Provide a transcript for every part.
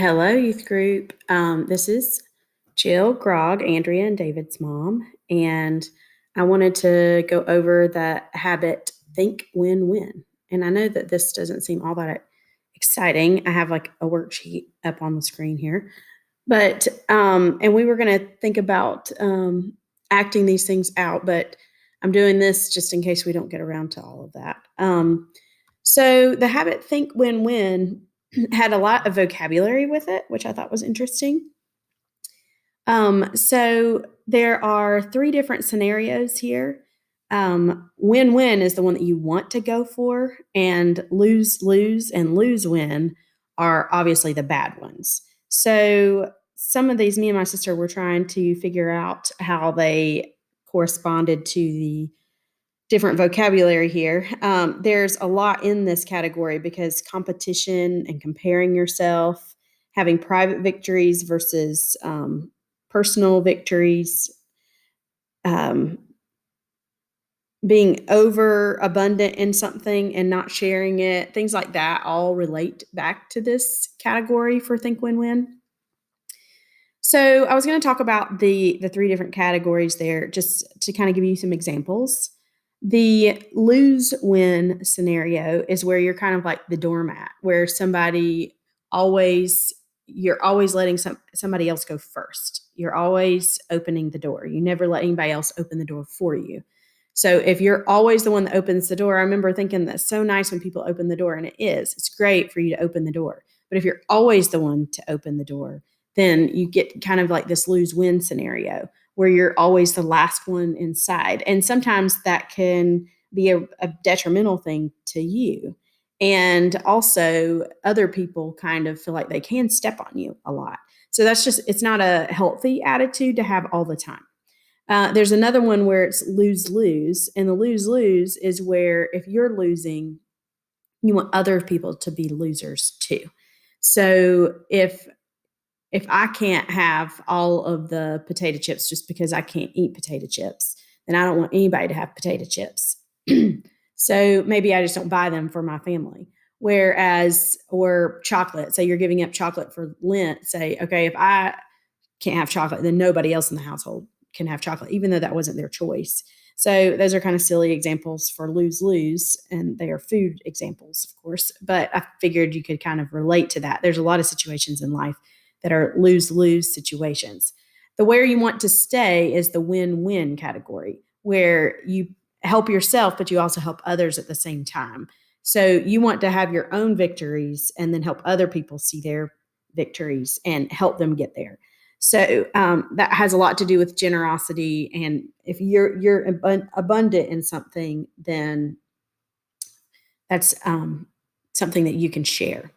Hello, youth group. This is Jill Grogg, Andrea and David's mom, and I wanted to go over the habit think win win. And I know that this doesn't seem all that exciting. I have like a worksheet up on the screen here, but and we were going to think about acting these things out, but I'm doing this just in case we don't get around to all of that. So the habit think win win had a lot of vocabulary with it, which I thought was interesting. So there are three different scenarios here. Win win is the one that you want to go for, and lose lose and lose win are obviously the bad ones. So some of these, me and my sister were trying to figure out how they corresponded to the different vocabulary here. There's a lot in this category because competition and comparing yourself, having private victories versus personal victories, um, being overabundant in something and not sharing it, things like that all relate back to this category for Think Win Win. So I was going to talk about the three different categories there just to kind of give you some examples. The lose win scenario is where you're kind of like the doormat, where you're always letting somebody else go first. You're always opening the door. You never let anybody else open the door for you. So if you're always the one that opens the door, I remember thinking that's so nice when people open the door, and it is. It's great for you to open the door. But if you're always the one to open the door, then you get kind of like this lose win scenario where you're always the last one inside. And sometimes that can be a detrimental thing to you. And also, other people kind of feel like they can step on you a lot. So it's not a healthy attitude to have all the time. There's another one where it's lose lose. And the lose lose is where if you're losing, you want other people to be losers too. So if I can't have all of the potato chips just because I can't eat potato chips, then I don't want anybody to have potato chips. So maybe I just don't buy them for my family. Or chocolate, say you're giving up chocolate for Lent, say, okay, if I can't have chocolate, then nobody else in the household can have chocolate, even though that wasn't their choice. So those are kind of silly examples for lose lose, and they are food examples, of course. But I figured you could kind of relate to that. There's a lot of situations in life that are lose lose situations. The where you want to stay is the win win category, where you help yourself, but you also help others at the same time. So you want to have your own victories and then help other people see their victories and help them get there. So that has a lot to do with generosity. And if you're abundant in something, then that's something that you can share.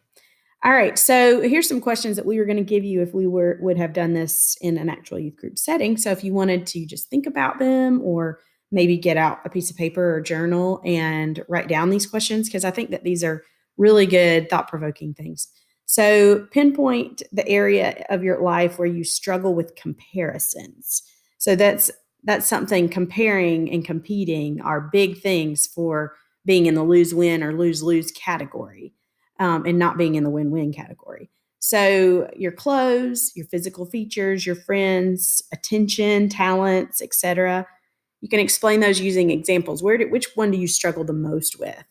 All right, so here's some questions that we were going to give you if we would have done this in an actual youth group setting. So if you wanted to just think about them, or maybe get out a piece of paper or journal and write down these questions, because I think that these are really good, thought-provoking things. So pinpoint the area of your life where you struggle with comparisons. So that's something. Comparing and competing are big things for being in the lose-win or lose-lose category. And not being in the win-win category. So your clothes, your physical features, your friends, attention, talents, etc. You can explain those using examples. Which one do you struggle the most with?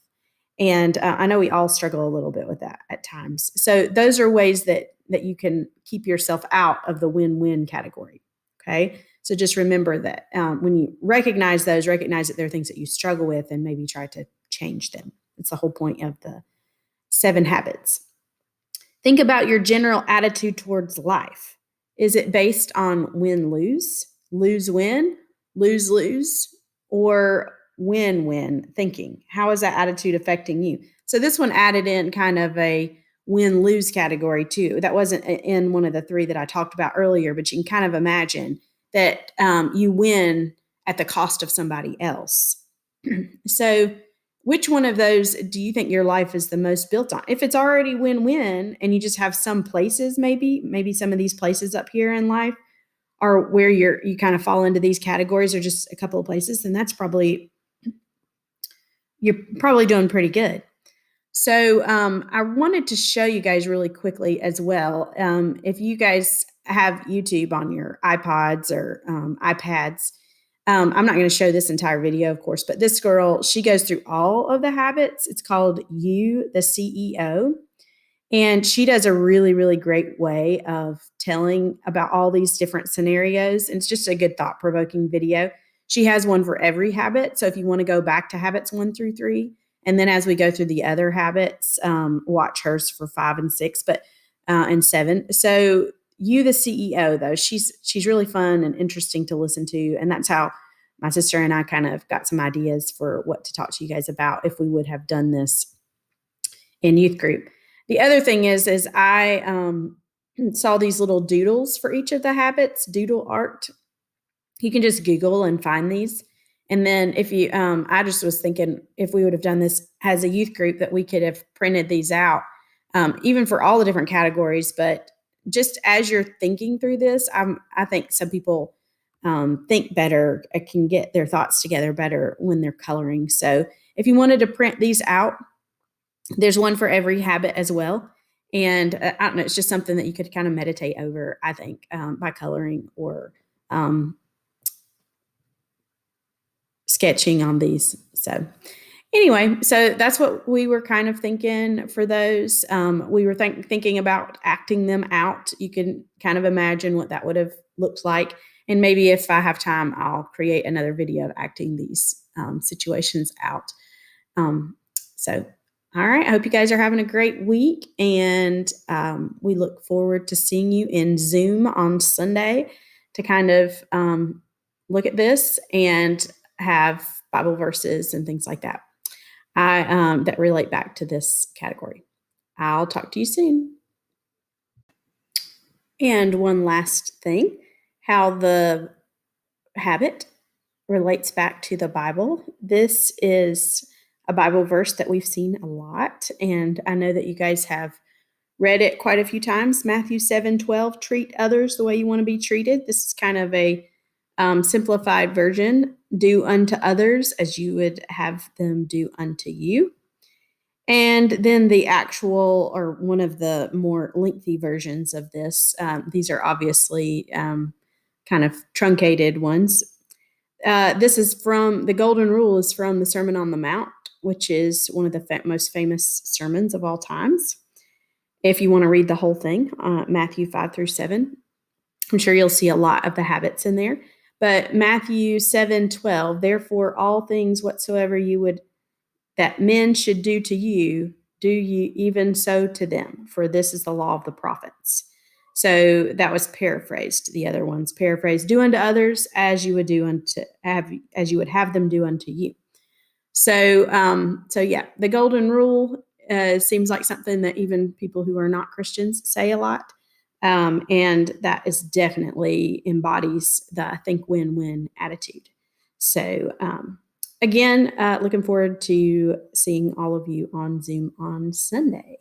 And I know we all struggle a little bit with that at times. So those are ways that you can keep yourself out of the win-win category. Okay. So just remember that when you recognize that there are things that you struggle with, and maybe try to change them. It's the whole point of the 7 habits. Think about your general attitude towards life. Is it based on win-lose, lose-win, lose-lose, or win-win thinking? How is that attitude affecting you? So this one added in kind of a win-lose category too. That wasn't in one of the 3 that I talked about earlier, but you can kind of imagine that you win at the cost of somebody else. So which one of those do you think your life is the most built on? If it's already win-win and you just have some places, maybe some of these places up here in life are where you kind of fall into these categories, or just a couple of places, then you're probably doing pretty good. So I wanted to show you guys really quickly as well. If you guys have YouTube on your iPods or iPads, I'm not going to show this entire video, of course, but this girl, she goes through all of the habits. It's called You, the CEO. And she does a really, really great way of telling about all these different scenarios. And it's just a good thought provoking video. She has one for every habit. So if you want to go back to habits 1 through 3, and then as we go through the other habits, watch hers for 5 and 6, but and 7. So You, the CEO, though, she's really fun and interesting to listen to. And that's how my sister and I kind of got some ideas for what to talk to you guys about if we would have done this in youth group. The other thing is I saw these little doodles for each of the habits, doodle art. You can just Google and find these. And then if you, I just was thinking if we would have done this as a youth group that we could have printed these out, even for all the different categories. But just as you're thinking through this, I think some people think better, can get their thoughts together better when they're coloring. So if you wanted to print these out, there's one for every habit as well. And I don't know, it's just something that you could kind of meditate over, I think, by coloring or sketching on these. So anyway, so that's what we were kind of thinking for those. We were thinking about acting them out. You can kind of imagine what that would have looked like. And maybe if I have time, I'll create another video of acting these situations out. So all right. I hope you guys are having a great week. And we look forward to seeing you in Zoom on Sunday to kind of look at this and have Bible verses and things like that that relate back to this category. I'll talk to you soon. And one last thing, how the habit relates back to the Bible. This is a Bible verse that we've seen a lot, and I know that you guys have read it quite a few times. Matthew 7:12, treat others the way you want to be treated. This is kind of a simplified version. Do unto others as you would have them do unto you. And then the actual, or one of the more lengthy versions of this, these are obviously kind of truncated ones. This is from, the Golden Rule is from the Sermon on the Mount, which is one of the most famous sermons of all times. If you want to read the whole thing, Matthew 5-7, I'm sure you'll see a lot of the habits in there. But Matthew 7:12, therefore all things whatsoever you would that men should do to you, do ye even so to them, for this is the law of the prophets. So that was paraphrased. The other one's paraphrased: do unto others as you would have them do unto you. So yeah, the Golden Rule seems like something that even people who are not Christians say a lot. And that is definitely embodies the I think win-win attitude. So again, looking forward to seeing all of you on Zoom on Sunday.